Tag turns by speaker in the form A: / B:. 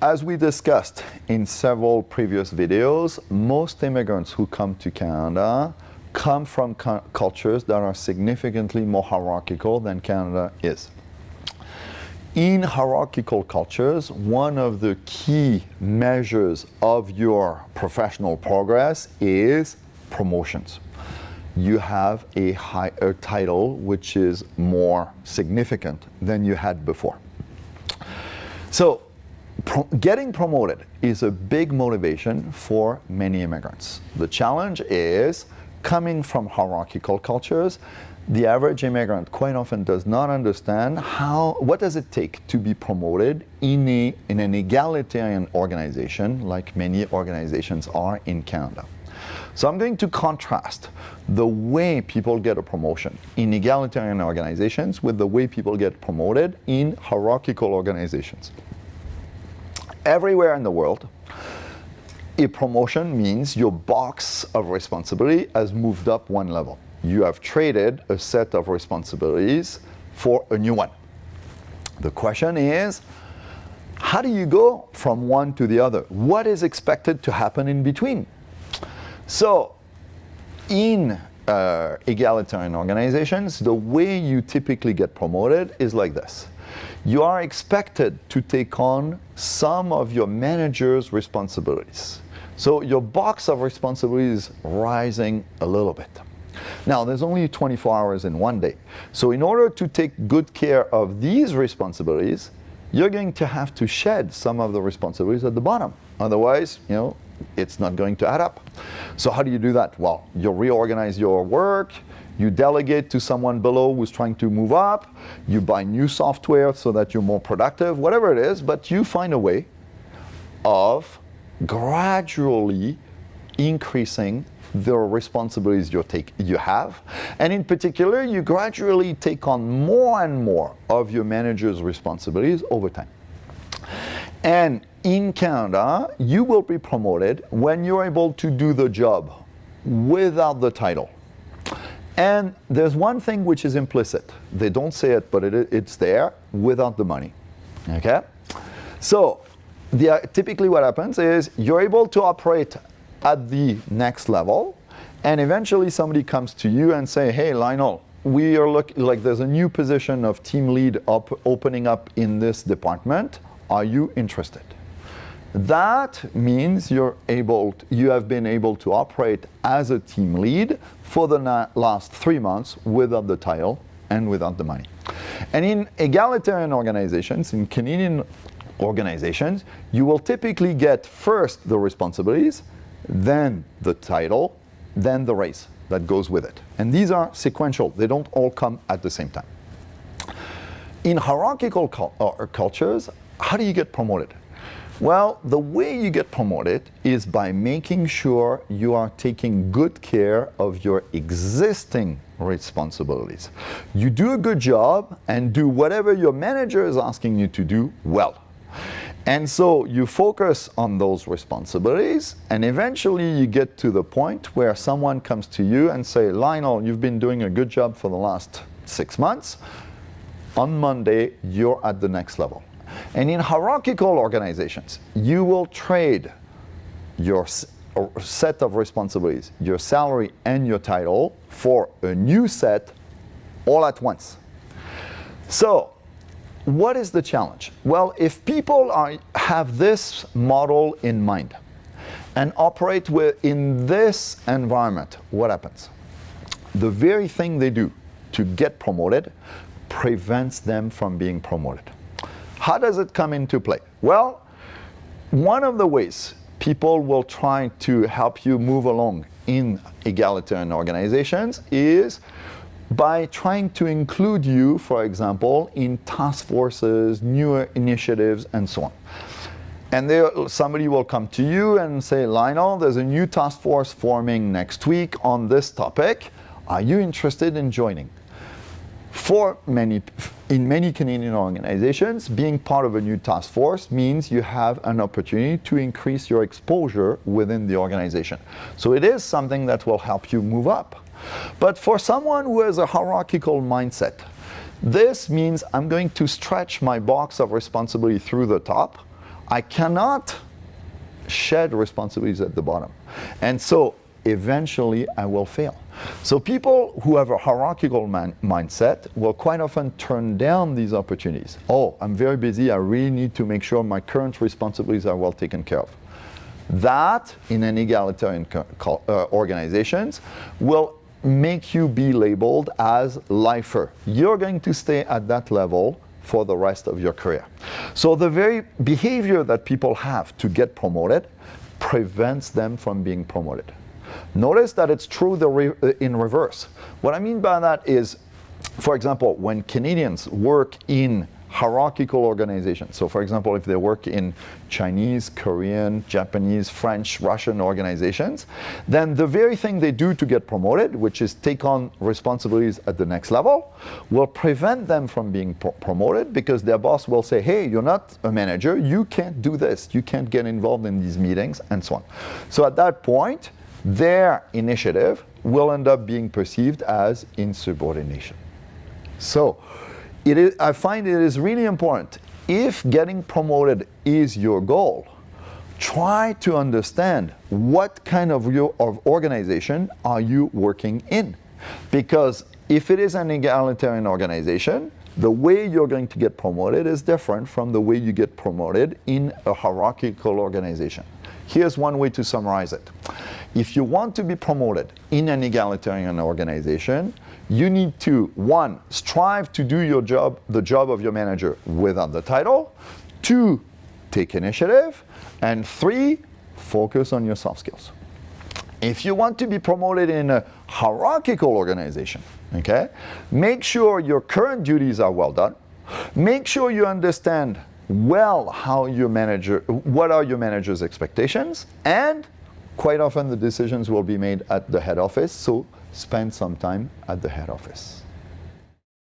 A: as we discussed in several previous videos, most immigrants who come to Canada come from cultures that are significantly more hierarchical than Canada is. In hierarchical cultures, one of the key measures of your professional progress is promotions. You have a higher title which is more significant than you had before. So, getting promoted is a big motivation for many immigrants. The challenge is, coming from hierarchical cultures, the average immigrant quite often does not understand what does it take to be promoted in an egalitarian organization like many organizations are in Canada. So I'm going to contrast the way people get a promotion in egalitarian organizations with the way people get promoted in hierarchical organizations. Everywhere in the world, a promotion means your box of responsibility has moved up one level. You have traded a set of responsibilities for a new one. The question is, how do you go from one to the other? What is expected to happen in between? So, in egalitarian organizations, the way you typically get promoted is like this. You are expected to take on some of your manager's responsibilities. So your box of responsibilities is rising a little bit. Now, there's only 24 hours in one day. So in order to take good care of these responsibilities, you're going to have to shed some of the responsibilities at the bottom. Otherwise, it's not going to add up. So how do you do that? Well, you reorganize your work, you delegate to someone below who's trying to move up, you buy new software so that you're more productive, whatever it is, but you find a way of gradually increasing the responsibilities you have. And in particular, you gradually take on more and more of your manager's responsibilities over time. And in Canada, you will be promoted when you're able to do the job without the title. And there's one thing which is implicit. They don't say it, but it's there, without the money. Okay? So, typically what happens is you're able to operate at the next level, and eventually somebody comes to you and say, hey, Lionel, we are like there's a new position of team lead opening up in this department. Are you interested? That means you have been able to operate as a team lead for the last 3 months without the title and without the money. And in egalitarian organizations, in Canadian organizations, you will typically get first the responsibilities, then the title, then the raise that goes with it. And these are sequential. They don't all come at the same time. In hierarchical cultures, how do you get promoted? Well, the way you get promoted is by making sure you are taking good care of your existing responsibilities. You do a good job and do whatever your manager is asking you to do well. And so you focus on those responsibilities, and eventually you get to the point where someone comes to you and say, Lionel, you've been doing a good job for the last 6 months. On Monday, you're at the next level. And in hierarchical organizations, you will trade your set of responsibilities, your salary and your title, for a new set all at once. So, what is the challenge? Well, if people have this model in mind and operate in this environment, what happens? The very thing they do to get promoted prevents them from being promoted. How does it come into play? Well, one of the ways people will try to help you move along in egalitarian organizations is by trying to include you, for example, in task forces, newer initiatives, and so on. And somebody will come to you and say, Lionel, there's a new task force forming next week on this topic. Are you interested in joining? In many Canadian organizations, being part of a new task force means you have an opportunity to increase your exposure within the organization. So it is something that will help you move up. But for someone who has a hierarchical mindset, this means I'm going to stretch my box of responsibility through the top. I cannot shed responsibilities at the bottom. And so eventually I will fail. So people who have a hierarchical mindset will quite often turn down these opportunities. Oh, I'm very busy, I really need to make sure my current responsibilities are well taken care of. That, in an egalitarian organizations, will make you be labeled as lifer. You're going to stay at that level for the rest of your career. So the very behavior that people have to get promoted prevents them from being promoted. Notice that it's true in reverse. What I mean by that is, for example, when Canadians work in hierarchical organizations, so for example, if they work in Chinese, Korean, Japanese, French, Russian organizations, then the very thing they do to get promoted, which is take on responsibilities at the next level, will prevent them from being promoted, because their boss will say, hey, you're not a manager, you can't do this, you can't get involved in these meetings, and so on. So at that point, their initiative will end up being perceived as insubordination. So I find it is really important. If getting promoted is your goal, try to understand what kind of organization are you working in. Because if it is an egalitarian organization, the way you're going to get promoted is different from the way you get promoted in a hierarchical organization. Here's one way to summarize it. If you want to be promoted in an egalitarian organization, you need to, 1, strive to do your job, the job of your manager without the title, 2, take initiative, and 3, focus on your soft skills. If you want to be promoted in a hierarchical organization, okay, make sure your current duties are well done, make sure you understand well what are your manager's expectations, and quite often the decisions will be made at the head office, so spend some time at the head office.